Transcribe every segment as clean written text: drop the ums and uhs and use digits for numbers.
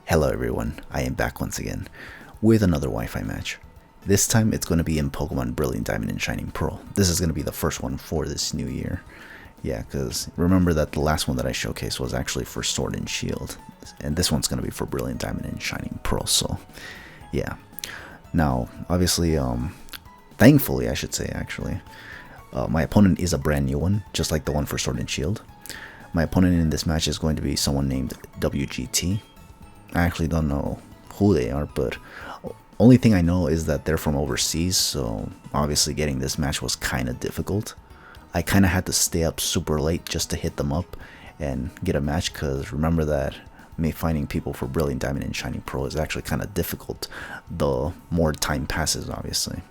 Hello everyone, I am back once again with another Wi-Fi match. This time it's going to be in Pokemon Brilliant Diamond and Shining Pearl. This is going to be the first one for this new year. Yeah, because remember that the last one that I showcased was actually for Sword and Shield. And this one's going to be for Brilliant Diamond and Shining Pearl, so yeah. Now, obviously, thankfully I should say actually, my opponent is a brand new one, just like the one for Sword and Shield. My opponent in this match is going to be someone named WGT. I actually don't know who they are, but only thing I know is that they're from overseas, so obviously getting this match was kind of difficult. I kind of had to stay up super late just to hit them up and get a match, because remember that me finding people for Brilliant Diamond and Shining Pearl is actually kind of difficult the more time passes, obviously.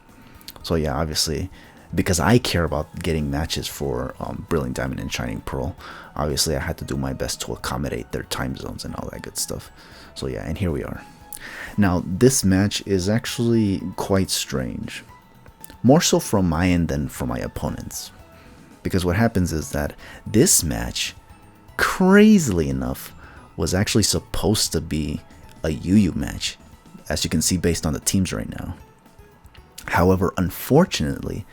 So yeah, obviously, because I care about getting matches for Brilliant Diamond and Shining Pearl, obviously I had to do my best to accommodate their time zones and all that good stuff. So yeah, and here we are. Now, this match is actually quite strange. More so from my end than from my opponent's. Because what happens is that this match, crazily enough, was actually supposed to be a UU match, as you can see based on the teams right now. However, unfortunately,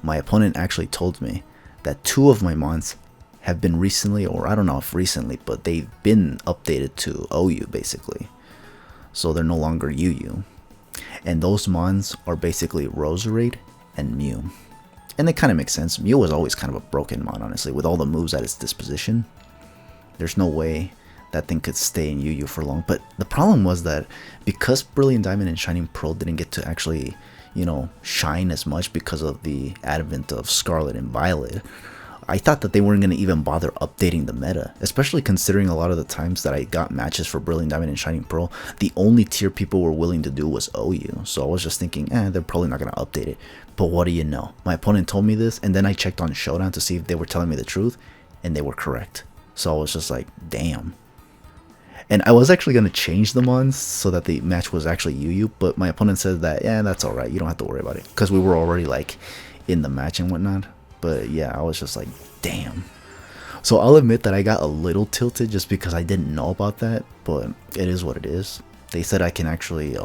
my opponent actually told me that two of my mons have been recently, or I don't know if recently, but they've been updated to OU basically. So they're no longer UU. And those mons are basically Roserade and Mew. And it kind of makes sense. Mew was always kind of a broken mon, honestly, with all the moves at its disposition. There's no way that thing could stay in UU for long. But the problem was that because Brilliant Diamond and Shining Pearl didn't get to actually, you know, shine as much because of the advent of Scarlet and Violet, I thought that they weren't going to even bother updating the meta, especially considering a lot of the times that I got matches for Brilliant Diamond and Shining Pearl, the only tier people were willing to do was OU. So I was just thinking, they're probably not going to update it. But what do you know? My opponent told me this, and then I checked on Showdown to see if they were telling me the truth, and they were correct. So I was just like, damn. And I was actually going to change the mons so that the match was actually UU, but my opponent said that, yeah, that's alright, you don't have to worry about it. Because we were already like in the match and whatnot. But yeah, I was just like, damn. So I'll admit that I got a little tilted just because I didn't know about that, but it is what it is. They said I can actually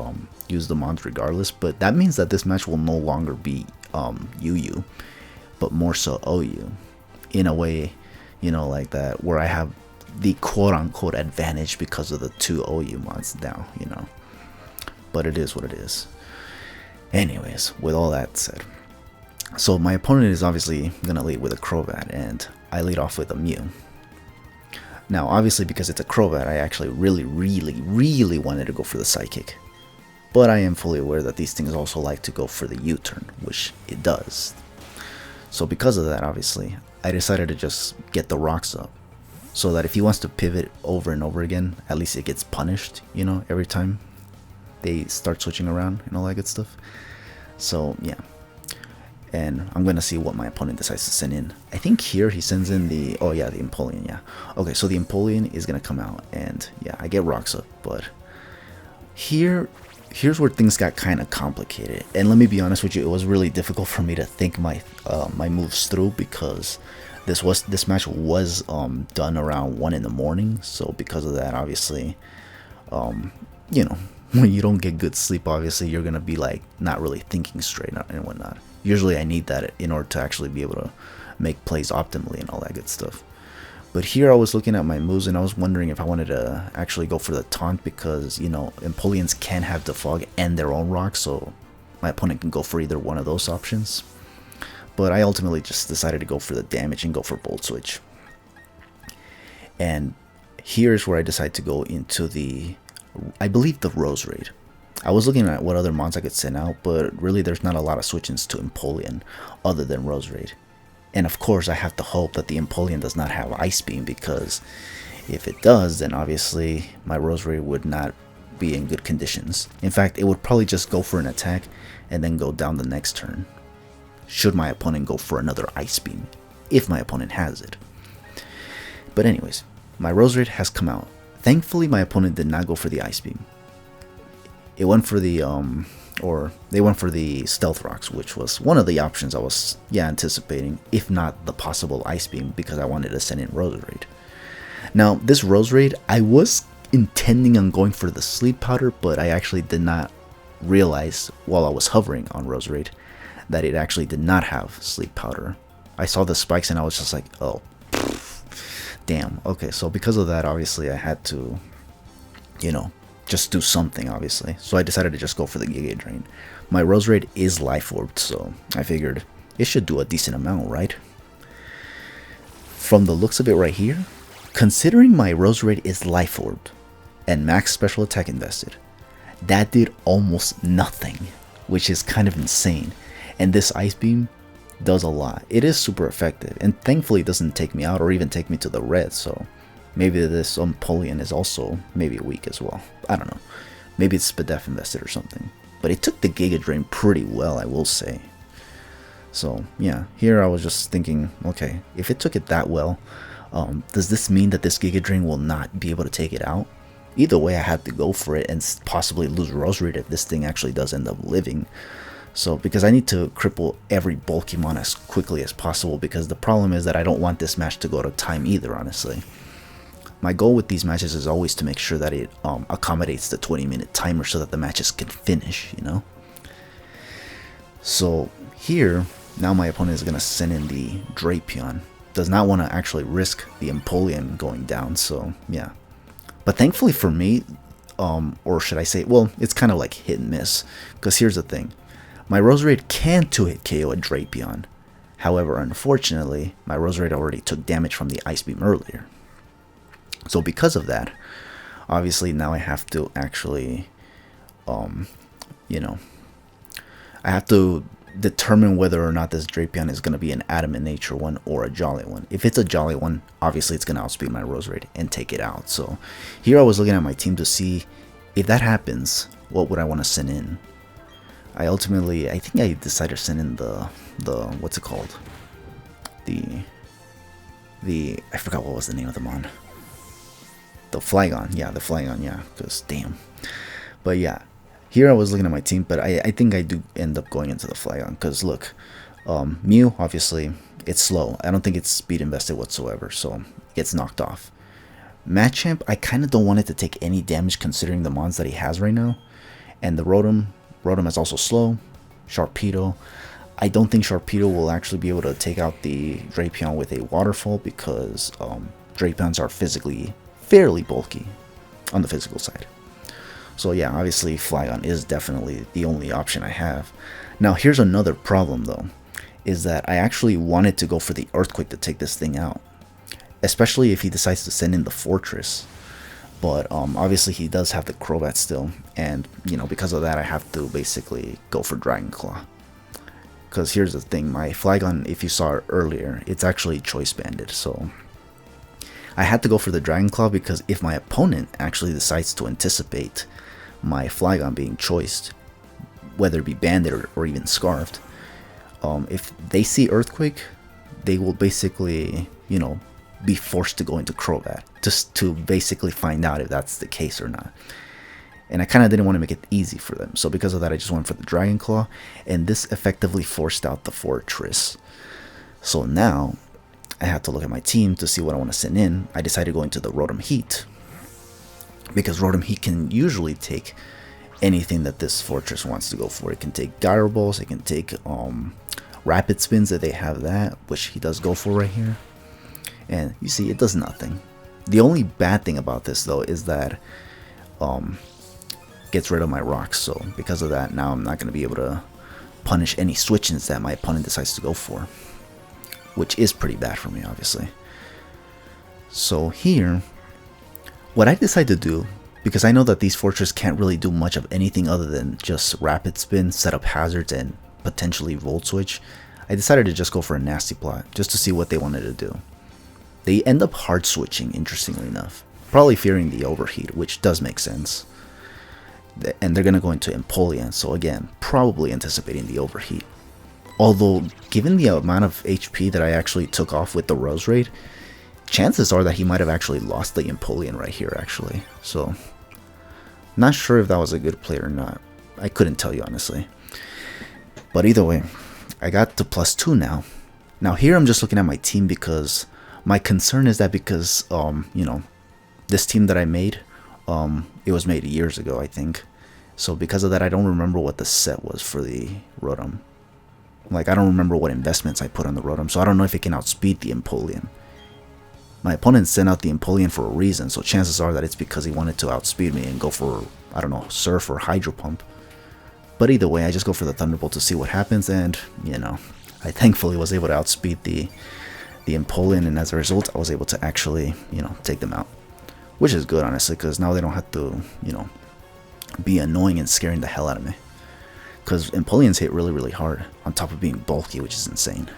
use the mons regardless, but that means that this match will no longer be UU, but more so OU. In a way, you know, like that, where I have the quote-unquote advantage because of the two OU mons now, you know. But it is what it is. Anyways, with all that said, so my opponent is obviously going to lead with a Crobat, and I lead off with a Mew. Now, obviously, because it's a Crobat, I actually really wanted to go for the Psychic. But I am fully aware that these things also like to go for the U-turn, which it does. So because of that, obviously, I decided to just get the rocks up, so that if he wants to pivot over and over again, at least it gets punished, you know, every time they start switching around and all that good stuff. So, yeah. And I'm going to see what my opponent decides to send in. I think here he sends in the, oh yeah, the Empoleon, yeah. Okay, so the Empoleon is going to come out, and yeah, I get rocks up, but here's where things got kind of complicated. And let me be honest with you, it was really difficult for me to think my my moves through, because this match was done around 1 in the morning. So because of that, obviously, you know, when you don't get good sleep, obviously you're gonna be like not really thinking straight and whatnot. Usually I need that in order to actually be able to make plays optimally and all that good stuff. But here I was looking at my moves, and I was wondering if I wanted to actually go for the taunt, because, you know, Empoleons can have the fog and their own rock, so my opponent can go for either one of those options. But I ultimately just decided to go for the damage and go for Volt Switch. And here's where I decide to go into the, I believe, the Roserade. I was looking at what other mons I could send out, but really there's not a lot of switch-ins to Empoleon other than Roserade. And of course I have to hope that the Empoleon does not have Ice Beam, because if it does, then obviously my Roserade would not be in good conditions. In fact, it would probably just go for an attack and then go down the next turn, should my opponent go for another Ice Beam, if my opponent has it. But anyways, my Roserade has come out. Thankfully my opponent did not go for the Ice Beam. It went for the they went for the Stealth Rocks, which was one of the options I was anticipating, if not the possible Ice Beam, because I wanted to send in Roserade. Now this Roserade, I was intending on going for the sleep powder, but I actually did not realize while I was hovering on Roserade that it actually did not have sleep powder. I saw the spikes and I was just like, oh, damn. Okay, so because of that, obviously I had to, you know, just do something, obviously. So I decided to just go for the Giga Drain. My Roserade is life orbed, so I figured it should do a decent amount, right? From the looks of it right here, considering my Roserade is life orbed and max special attack invested, that did almost nothing, which is kind of insane. And this Ice Beam does a lot. It is super effective, and thankfully it doesn't take me out or even take me to the red, so maybe this Empoleon is also maybe weak as well. I don't know. Maybe it's Spadef invested or something. But it took the Giga Drain pretty well, I will say. So yeah, here I was just thinking, okay, if it took it that well, does this mean that this Giga Drain will not be able to take it out? Either way, I had to go for it and possibly lose Roserade if this thing actually does end up living. So, because I need to cripple every Bulkymon as quickly as possible, because the problem is that I don't want this match to go to time either, honestly. My goal with these matches is always to make sure that it accommodates the 20-minute timer so that the matches can finish, you know? So, here, now my opponent is going to send in the Drapion. Does not want to actually risk the Empoleon going down, so yeah. But thankfully for me, or should I say, well, it's kind of like hit and miss. Because here's the thing. My Roserade can 2-hit KO a Drapion. However, unfortunately, my Roserade already took damage from the Ice Beam earlier. So because of that, obviously now I have to actually, you know, I have to determine whether or not this Drapion is going to be an Adamant Nature one or a Jolly one. If it's a Jolly one, obviously it's going to outspeed my Roserade and take it out. So here I was looking at my team to see if that happens, what would I want to send in. I think I decided to send in the what's it called? I forgot what was the name of the mon. The Flygon, yeah, the Flygon, yeah, because damn. But yeah, here I was looking at my team, but I think I do end up going into the Flygon, because look, Mew, obviously, it's slow. I don't think it's speed invested whatsoever, so it gets knocked off. Machamp, I kind of don't want it to take any damage considering the mons that he has right now. And the Rotom is also slow. Sharpedo, I don't think Sharpedo will actually be able to take out the Drapion with a waterfall, because Drapions are physically fairly bulky on the physical side. So yeah, obviously Flygon is definitely the only option I have. Now here's another problem though, is that I actually wanted to go for the Earthquake to take this thing out, especially if he decides to send in the Fortress. But obviously he does have the Crobat still, and you know, because of that I have to basically go for Dragon Claw. Because here's the thing, my Flygon, if you saw it earlier, it's actually choice banded, so I had to go for the Dragon Claw, because if my opponent actually decides to anticipate my Flygon being choiced, whether it be banded or even scarfed, if they see Earthquake, they will basically, you know, be forced to go into Crobat, just to basically find out if that's the case or not. And I kind of didn't want to make it easy for them, so because of that I just went for the Dragon Claw, and this effectively forced out the Fortress. So now I had to look at my team to see what I want to send in. I decided to go into the Rotom Heat, because Rotom Heat can usually take anything that this Fortress wants to go for. It can take Gyro Balls, it can take Rapid Spins if they have that, which he does go for right here. And you see, it does nothing. The only bad thing about this though is that gets rid of my rocks, so because of that now I'm not going to be able to punish any switch-ins that my opponent decides to go for, which is pretty bad for me, obviously. So here, what I decided to do, because I know that these Fortress can't really do much of anything other than just Rapid Spin, set up hazards, and potentially Volt Switch, I decided to just go for a Nasty Plot, just to see what they wanted to do. They end up hard switching, interestingly enough, probably fearing the Overheat, which does make sense. And they're going to go into Empoleon, so again, probably anticipating the Overheat. Although, given the amount of HP that I actually took off with the Roserade, chances are that he might have actually lost the Empoleon right here, actually. So, not sure if that was a good play or not. I couldn't tell you, honestly. But either way, I got to +2 now. Now here I'm just looking at my team, because my concern is that because, you know, this team that I made, It was made years ago, I think. So because of that, I don't remember what the set was for the Rotom. Like, I don't remember what investments I put on the Rotom, so I don't know if it can outspeed the Empoleon. My opponent sent out the Empoleon for a reason, so chances are that it's because he wanted to outspeed me and go for, I don't know, Surf or Hydro Pump. But either way, I just go for the Thunderbolt to see what happens, and, you know, I thankfully was able to outspeed the Empoleon, and as a result, I was able to actually, you know, take them out. Which is good, honestly, because now they don't have to, you know, be annoying and scaring the hell out of me. Because Empoleons hit really, really hard, on top of being bulky, which is insane.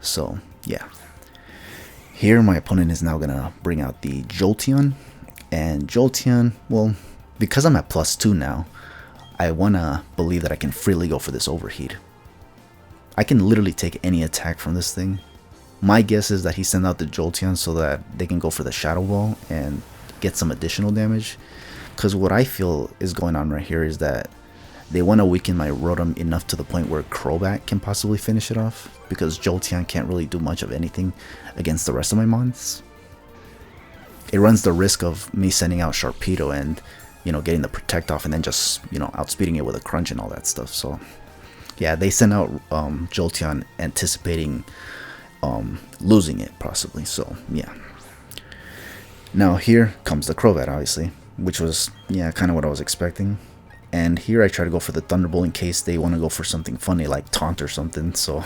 So, yeah. Here, my opponent is now going to bring out the Jolteon. And Jolteon, well, because I'm at +2 now, I want to believe that I can freely go for this Overheat. I can literally take any attack from this thing. My guess is that he sent out the Jolteon so that they can go for the Shadow Ball and get some additional damage. Because what I feel is going on right here is that they want to weaken my Rotom enough to the point where Crobat can possibly finish it off. Because Jolteon can't really do much of anything against the rest of my mons. It runs the risk of me sending out Sharpedo and, you know, getting the Protect off and then just, you know, outspeeding it with a Crunch and all that stuff. So, yeah, they sent out Jolteon anticipating losing it possibly. So, yeah. Now here comes the Crobat, obviously, which was, yeah, kind of what I was expecting. And here I try to go for the Thunderbolt in case they want to go for something funny like Taunt or something. So,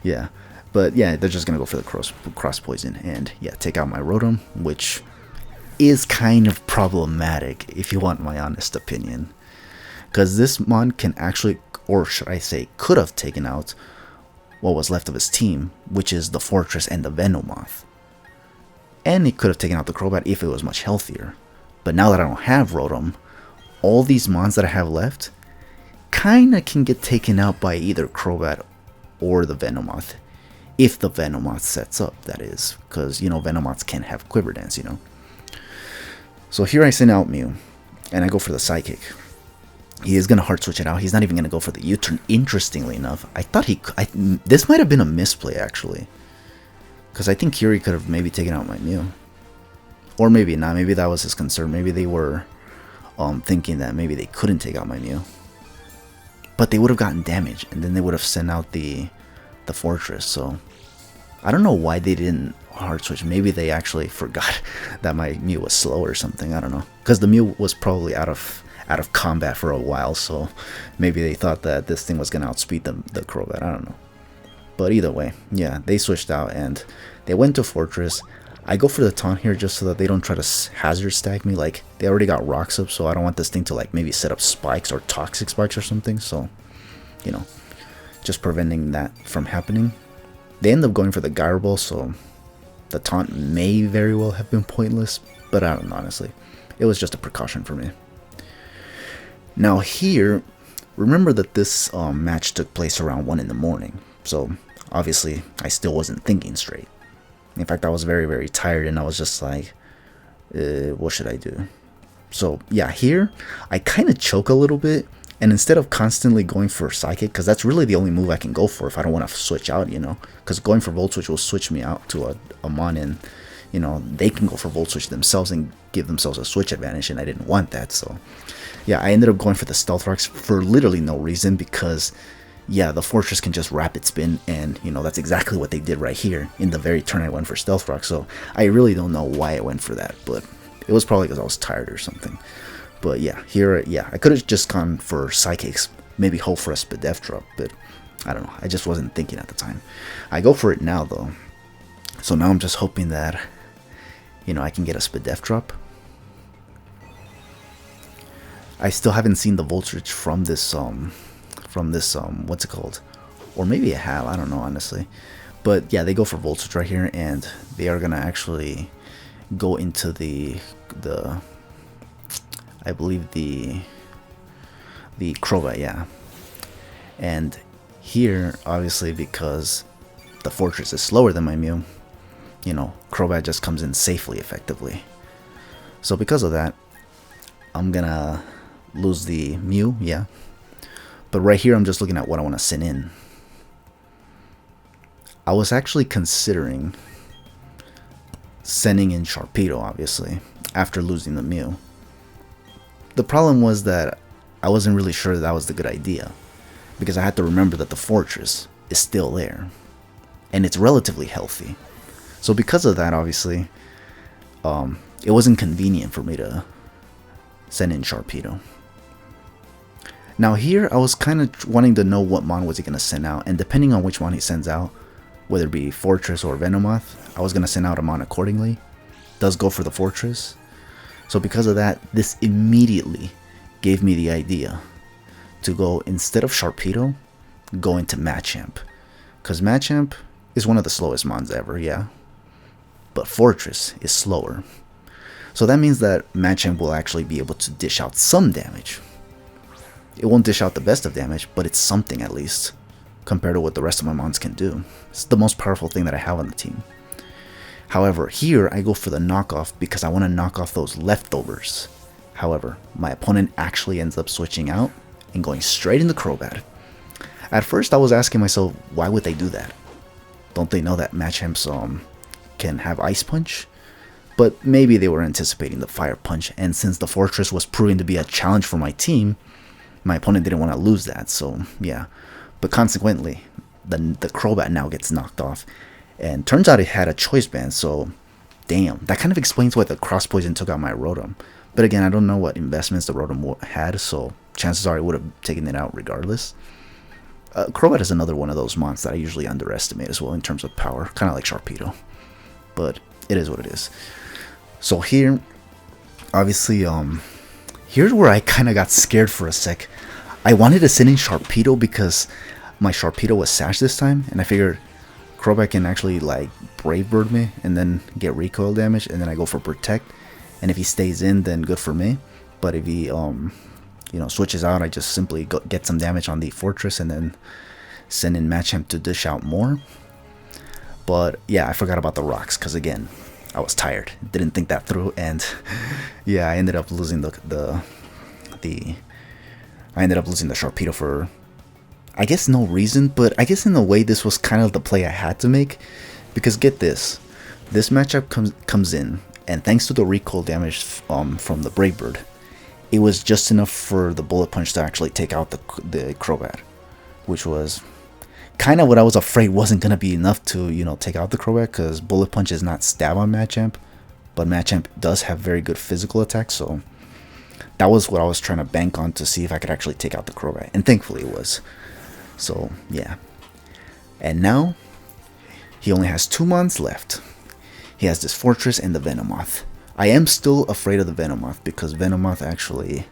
yeah. But, yeah, they're just going to go for the Cross Poison and, yeah, take out my Rotom, which is kind of problematic if you want my honest opinion. Because this mon can actually, or should I say, could have taken out what was left of his team, which is the Fortress and the Venomoth. And it could have taken out the Crobat if it was much healthier. But now that I don't have Rotom, all these mons that I have left kinda can get taken out by either Crobat or the Venomoth. If the Venomoth sets up, that is. Because, you know, Venomoths can have Quiver Dance, you know. So here I send out Mew, and I go for the Psychic. He is going to hard switch it out. He's not even going to go for the U-turn. Interestingly enough, I thought this might have been a misplay, actually. Because I think here he could have maybe taken out my Mew. Or maybe not. Maybe that was his concern. Maybe they were thinking that maybe they couldn't take out my Mew. But they would have gotten damage, and then they would have sent out the Fortress. So I don't know why they didn't hard switch. Maybe they actually forgot that my Mew was slow or something. I don't know. Because the Mew was probably out of combat for a while, so maybe they thought that this thing was going to outspeed the Crobat. I don't know. But either way, yeah, they switched out and they went to Fortress. I go for the Taunt here just so that they don't try to hazard stack me. Like, they already got Rocks up, so I don't want this thing to, like, maybe set up Spikes or Toxic Spikes or something. So, you know, just preventing that from happening. They end up going for the Gyro Ball, so the Taunt may very well have been pointless, but I don't know, honestly. It was just a precaution for me. Now here, remember that this match took place around 1 in the morning, so obviously I still wasn't thinking straight. In fact, I was very, very tired and I was just like, what should I do? So yeah, here I kind of choke a little bit, and instead of constantly going for Psychic, because that's really the only move I can go for if I don't want to switch out, you know, because going for Volt Switch will switch me out to a Mon, and you know, they can go for Volt Switch themselves and give themselves a switch advantage, and I didn't want that. So yeah, I ended up going for the Stealth Rocks for literally no reason, because yeah, the Fortress can just Rapid Spin, and you know, that's exactly what they did right here in the very turn I went for Stealth Rock. So I really don't know why I went for that, but it was probably because I was tired or something. But yeah, here, yeah, I could have just gone for Psychics, maybe hope for a Spadef drop, but I don't know, I just wasn't thinking at the time. I go for it now though, so now I'm just hoping that, you know, I can get a Spadef drop. I still haven't seen the Volt Switch from this what's it called, or maybe I have, I don't know honestly. But yeah, they go for Volt Switch right here, and they are gonna actually go into the I believe the Crobat, yeah. And here, obviously, because the Fortress is slower than my Mew, you know, Crobat just comes in safely, effectively. So because of that, I'm gonna lose the Mew, yeah. But right here, I'm just looking at what I want to send in. I was actually considering sending in Sharpedo, obviously, after losing the Mew. the problem was that I wasn't really sure that was the good idea, because I had to remember that the fortress is still there, and it's relatively healthy. So because of that, obviously, it wasn't convenient for me to send in Sharpedo. Now here, I was kind of wanting to know what mon was he going to send out, and depending on which mon he sends out, whether it be Fortress or Venomoth, I was going to send out a mon accordingly. Does go for the Fortress. So because of that, this immediately gave me the idea to go, instead of Sharpedo, go into Machamp. Because Machamp is one of the slowest mons ever, yeah. But Fortress is slower. So that means that Machamp will actually be able to dish out some damage. It won't dish out the best of damage, but it's something at least, compared to what the rest of my mons can do. It's the most powerful thing that I have on the team. However, here I go for the knockoff because I want to knock off those leftovers. However, my opponent actually ends up switching out and going straight into Crobat. At first I was asking myself, why would they do that? Don't they know that Machamps can have Ice Punch? But maybe they were anticipating the Fire Punch, and since the Fortress was proving to be a challenge for my team, my opponent didn't want to lose that, so yeah. But consequently, the Crobat now gets knocked off. And turns out it had a choice band, so damn. That kind of explains why the Cross Poison took out my Rotom. But again, I don't know what investments the Rotom had, so chances are I would have taken it out regardless. Crobat is another one of those mons that I usually underestimate as well in terms of power. Kind of like Sharpedo. But it is what it is. So here, obviously, here's where I kind of got scared for a sec. I wanted to send in Sharpedo because my Sharpedo was Sash this time, and I figured Crobat can actually like Brave Bird me and then get recoil damage, and then I go for Protect, and if he stays in, then good for me. But if he switches out, I just simply get some damage on the Fortress and then send in Machamp to dish out more. But yeah, I forgot about the rocks because again, I was tired, didn't think that through, and yeah, I ended up losing the Sharpedo for, I guess, no reason, but I guess in a way this was kind of the play I had to make, because get this matchup comes in, and thanks to the recoil damage from the Brave Bird, it was just enough for the Bullet Punch to actually take out the Crobat, which was kind of what I was afraid wasn't going to be enough to, take out the Crobat, because Bullet Punch is not stab on Machamp, but Machamp does have very good physical attack, so that was what I was trying to bank on to see if I could actually take out the Crobat, and thankfully it was. So yeah, and now he only has 2 mons left. He has this Fortress and the Venomoth. I am still afraid of the Venomoth because Venomoth actually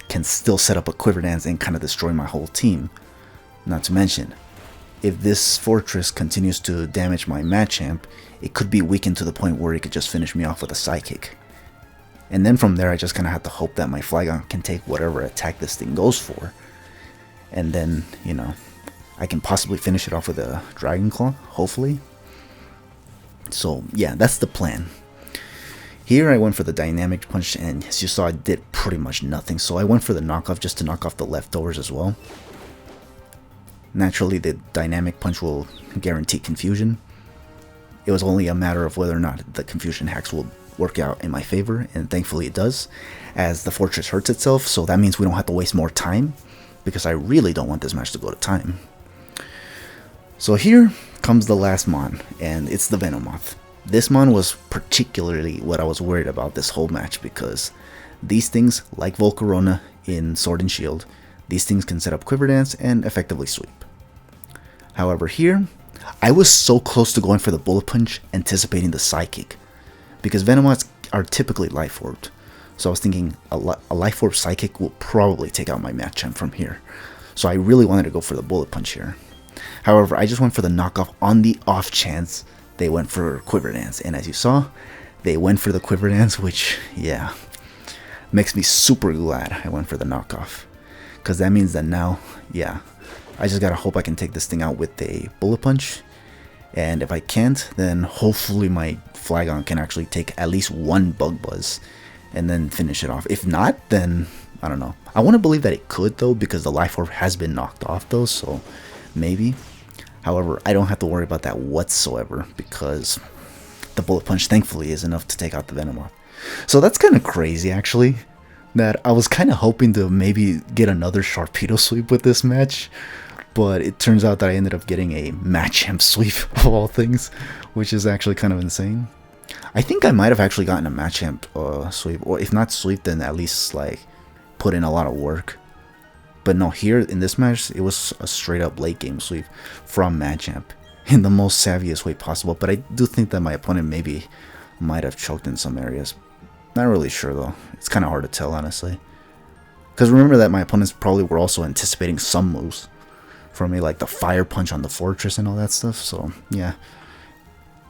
can still set up a Quiver Dance and kind of destroy my whole team. Not to mention, if this Fortress continues to damage my Machamp, it could be weakened to the point where it could just finish me off with a Psychic. And then from there, I just kind of have to hope that my Flygon can take whatever attack this thing goes for. And then, I can possibly finish it off with a Dragon Claw, hopefully. So yeah, that's the plan. Here I went for the Dynamic Punch, and as you saw, I did pretty much nothing. So I went for the knockoff just to knock off the leftovers as well. Naturally, the Dynamic Punch will guarantee confusion. It was only a matter of whether or not the confusion hacks will work out in my favor, and thankfully it does, as the Fortress hurts itself, so that means we don't have to waste more time, because I really don't want this match to go to time. So here comes the last mon, and it's the Venomoth. This mon was particularly what I was worried about this whole match, because these things, like Volcarona in Sword and Shield, these things can set up Quiver Dance and effectively sweep. However, here, I was so close to going for the Bullet Punch, anticipating the Psychic, because Venomoths are typically Life Orbed. So I was thinking a Life Orb Psychic will probably take out my Machamp from here. So I really wanted to go for the Bullet Punch here. However, I just went for the knockoff on the off chance they went for Quiver Dance. And as you saw, they went for the Quiver Dance, which, yeah, makes me super glad I went for the knockoff. Because that means that now, yeah, I just gotta hope I can take this thing out with a Bullet Punch. And if I can't, then hopefully my Flygon can actually take at least one Bug Buzz and then finish it off. If not, then I don't know. I want to believe that it could though, because the Life Orb has been knocked off though, so maybe. However, I don't have to worry about that whatsoever, because the Bullet Punch thankfully is enough to take out the Venomoth. So that's kind of crazy actually. that I was kind of hoping to maybe get another Sharpedo sweep with this match, but it turns out that I ended up getting a Machamp sweep of all things, which is actually kind of insane. I think I might have actually gotten a Machamp sweep, or if not sweep, then at least like put in a lot of work. But no, here in this match, it was a straight up late game sweep from Machamp in the most savviest way possible. But I do think that my opponent maybe might have choked in some areas. Not really sure though. It's kind of hard to tell, honestly. Because remember that my opponents probably were also anticipating some moves from me, like the fire punch on the fortress and all that stuff. So yeah,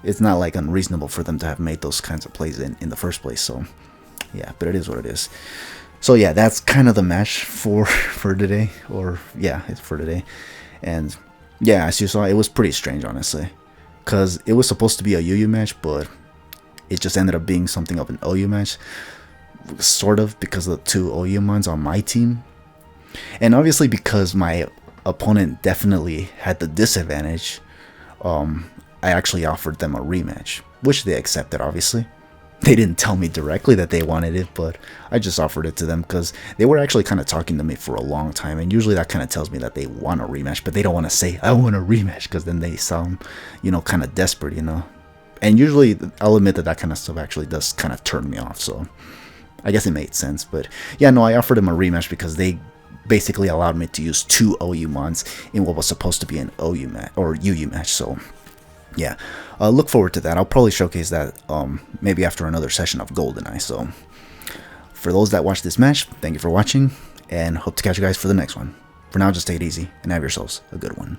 it's not like unreasonable for them to have made those kinds of plays in the first place. So yeah, but it is what it is. So yeah, that's kind of the match for today, or yeah, it's for today. And yeah, as you saw, it was pretty strange, honestly, because it was supposed to be a UU match, but it just ended up being something of an OU match, sort of, because of the two OU mons on my team. And obviously because my opponent definitely had the disadvantage, I actually offered them a rematch, which they accepted, obviously. They didn't tell me directly that they wanted it, but I just offered it to them because they were actually kind of talking to me for a long time, and usually that kind of tells me that they want a rematch, but they don't want to say, I want a rematch, because then they sound, you know, kind of desperate, you know. And usually, I'll admit that that kind of stuff actually does kind of turn me off, so I guess it made sense. But yeah, no, I offered them a rematch because they basically allowed me to use two OU mons in what was supposed to be an OU match, or UU match, so yeah, look forward to that. I'll probably showcase that maybe after another session of GoldenEye. So for those that watch this match, thank you for watching, and hope to catch you guys for the next one. For now, just take it easy and have yourselves a good one.